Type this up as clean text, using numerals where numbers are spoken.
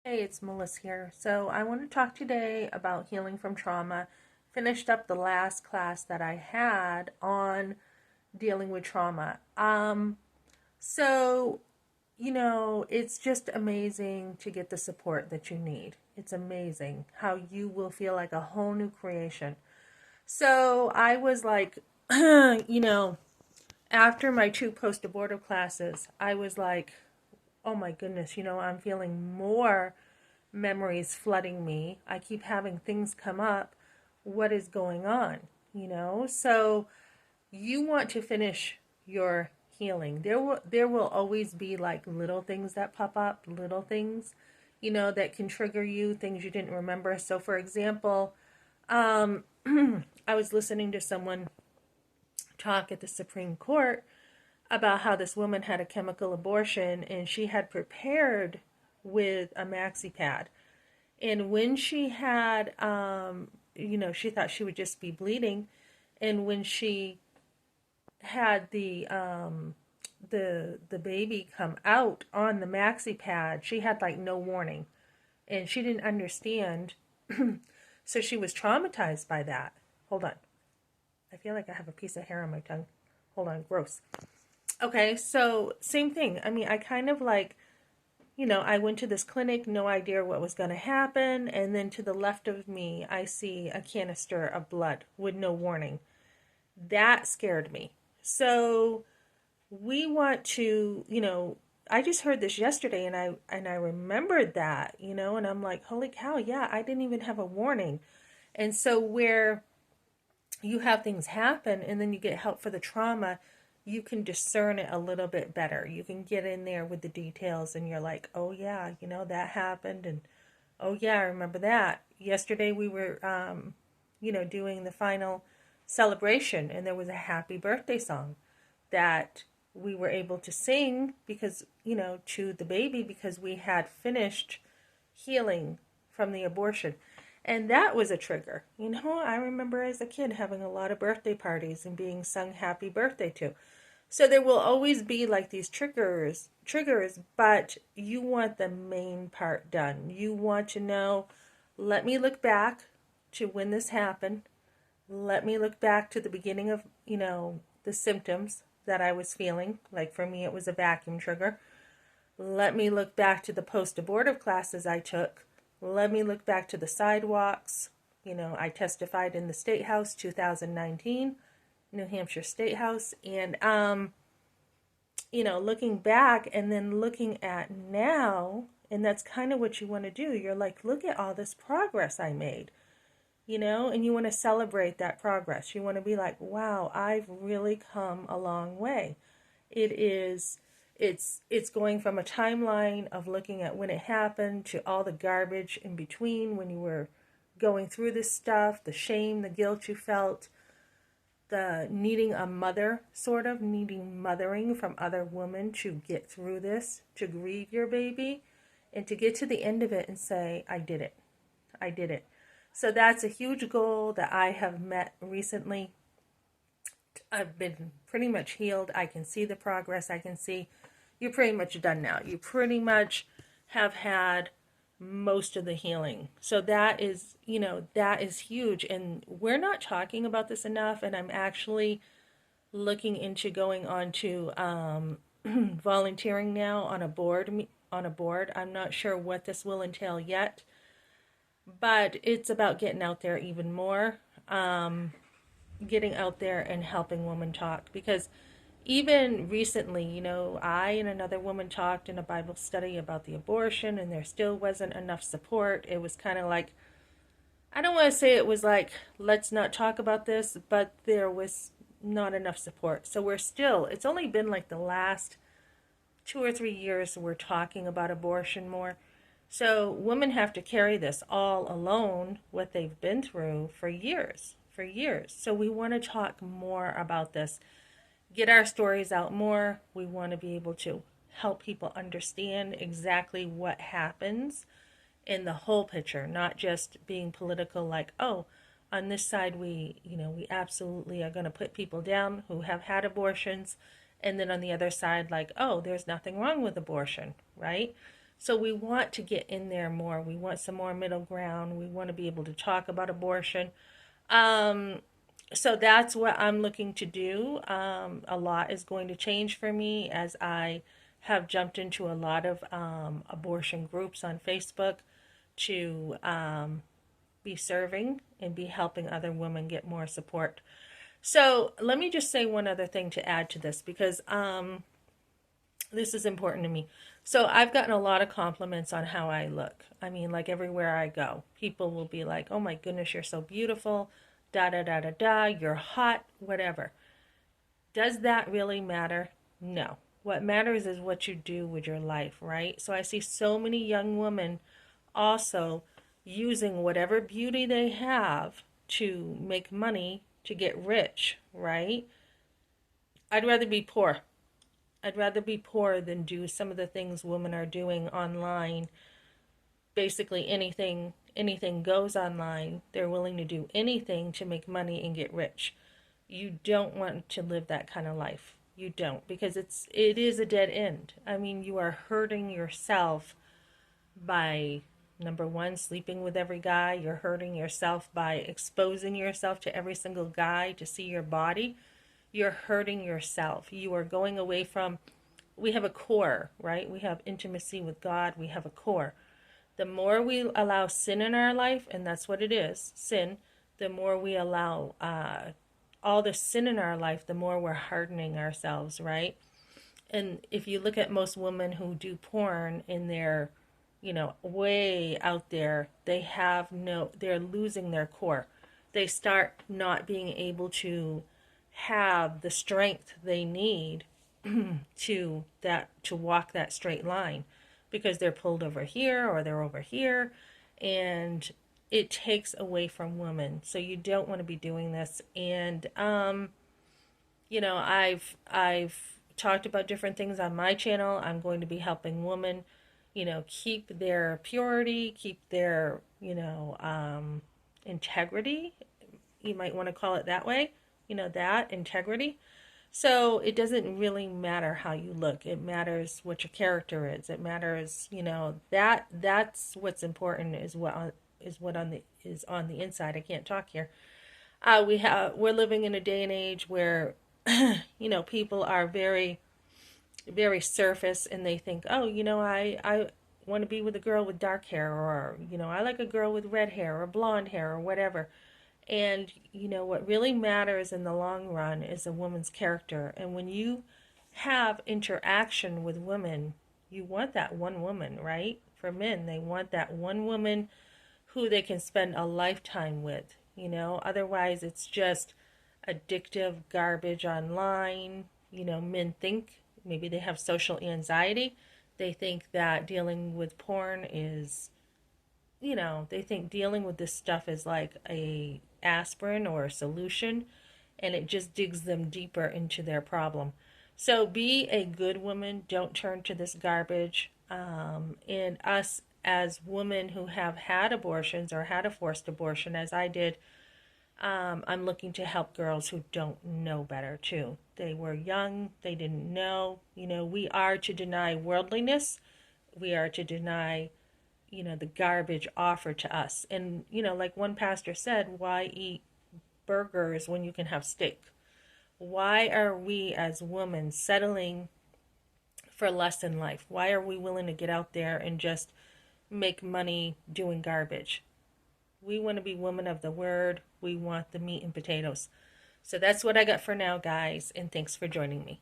Hey, it's Melissa here. So I want to talk today about healing from trauma. Finished up the last class that I had on dealing with trauma. So it's just amazing to get the support that you need. It's amazing how you will feel like a whole new creation. So I was like, after my two post-abortive classes, I was like, oh my goodness, I'm feeling more memories flooding me. I keep having things come up. What is going on? So you want to finish your healing. There will always be like little things that pop up, little things, that can trigger you, things you didn't remember. So for example, um I was listening to someone talk at the Supreme Court about how this woman had a chemical abortion and she had prepared with a maxi pad. And when she had, she thought she would just be bleeding. And when she had the baby come out on the maxi pad, she had like no warning, and she didn't understand. So she was traumatized by that. Hold on, I feel like I have a piece of hair on my tongue. Hold on, gross. Okay, so same thing. I mean, I kind of like I went to this clinic, no idea what was going to happen. And then to the left of me, I see a canister of blood with no warning. That scared me. So we want to, I just heard this yesterday and I remembered that, and I'm like, holy cow, yeah, I didn't even have a warning. And so where you have things happen and then you get help for the trauma, you can discern it a little bit better. You can get in there with the details and you're like, oh yeah, that happened. And oh yeah, I remember that. Yesterday we were, doing the final celebration and there was a happy birthday song that we were able to sing because, to the baby because we had finished healing from the abortion. And that was a trigger. I remember as a kid having a lot of birthday parties and being sung happy birthday to. So there will always be like these triggers, but you want the main part done. You want to know, let me look back to when this happened. Let me look back to the beginning of, the symptoms that I was feeling. Like for me, it was a vacuum trigger. Let me look back to the post abortive classes I took. Let me look back to the sidewalks. I testified in the State House 2019, New Hampshire State House. And, looking back and then looking at now, and that's kind of what you want to do. You're like, look at all this progress I made, and you want to celebrate that progress. You want to be like, wow, I've really come a long way. It is it's going from a timeline of looking at when it happened to all the garbage in between when you were going through this stuff, the shame, the guilt you felt, the needing a mother, sort of needing mothering from other women to get through this, to grieve your baby, and to get to the end of it and say, I did it. I did it. So that's a huge goal that I have met recently. I've been pretty much healed. I can see the progress. I can see you're pretty much done now. You pretty much have had most of the healing. So that is huge. And we're not talking about this enough. And I'm actually looking into going on to volunteering now on a board. I'm not sure what this will entail yet, but it's about getting out there even more. Getting out there and helping women talk, because even recently, I and another woman talked in a Bible study about the abortion and there still wasn't enough support. It was kind of like, I don't want to say it was like, let's not talk about this, but there was not enough support. So it's only been like the last 2 or 3 years we're talking about abortion more. So women have to carry this all alone, what they've been through for years, for years. So we want to talk more about this, get our stories out more. We want to be able to help people understand exactly what happens in the whole picture, not just being political like, oh, on this side we absolutely are going to put people down who have had abortions, and then on the other side like, oh, there's nothing wrong with abortion, right? So we want to get in there more. We want some more middle ground. We want to be able to talk about abortion. Um, so that's what I'm looking to do. A lot is going to change for me as I have jumped into a lot of abortion groups on Facebook to be serving and be helping other women get more support. So let me just say one other thing to add to this because this is important to me. So I've gotten a lot of compliments on how I look. I mean, like everywhere I go, people will be like, "Oh my goodness, you're so beautiful." Da da da da da, you're hot, whatever. Does that really matter? No. What matters is what you do with your life, right? So I see so many young women also using whatever beauty they have to make money to get rich, right? I'd rather be poor. I'd rather be poor than do some of the things women are doing online. Basically anything goes online. They're willing to do anything to make money and get rich. You don't want to live that kind of life. You don't, because it is a dead end. I mean, you are hurting yourself by number one, sleeping with every guy. You're hurting yourself by exposing yourself to every single guy to see your body. You're hurting yourself. You are going away from, we have a core, right? We have intimacy with God. We have a core. The more we allow sin in our life, and that's what it is, sin, the more we allow all the sin in our life, the more we're hardening ourselves, right? And if you look at most women who do porn in their, way out there, they're losing their core. They start not being able to have the strength they need to walk that straight line because they're pulled over here or they're over here, and it takes away from women. So you don't want to be doing this. And I've talked about different things on my channel. I'm going to be helping women, keep their purity, keep their, integrity. You might want to call it that way, that integrity. So it doesn't really matter how you look. It matters what your character is. It matters, that's what's important is on the inside. I can't talk here. We're living in a day and age where people are very, very surface, and they think, oh, I want to be with a girl with dark hair, or I like a girl with red hair or blonde hair or whatever. And what really matters in the long run is a woman's character. And when you have interaction with women, you want that one woman, right? For men, they want that one woman who they can spend a lifetime with. Otherwise it's just addictive garbage online. Men think maybe they have social anxiety. They think that dealing with porn is, they think dealing with this stuff is like a aspirin or a solution, and it just digs them deeper into their problem. So be a good woman. Don't turn to this garbage. And us as women who have had abortions or had a forced abortion, as I did, I'm looking to help girls who don't know better too. They were young, they didn't know. We are to deny worldliness. We are to deny, the garbage offered to us. And, like one pastor said, why eat burgers when you can have steak? Why are we as women settling for less in life? Why are we willing to get out there and just make money doing garbage? We want to be women of the word. We want the meat and potatoes. So that's what I got for now, guys, and thanks for joining me.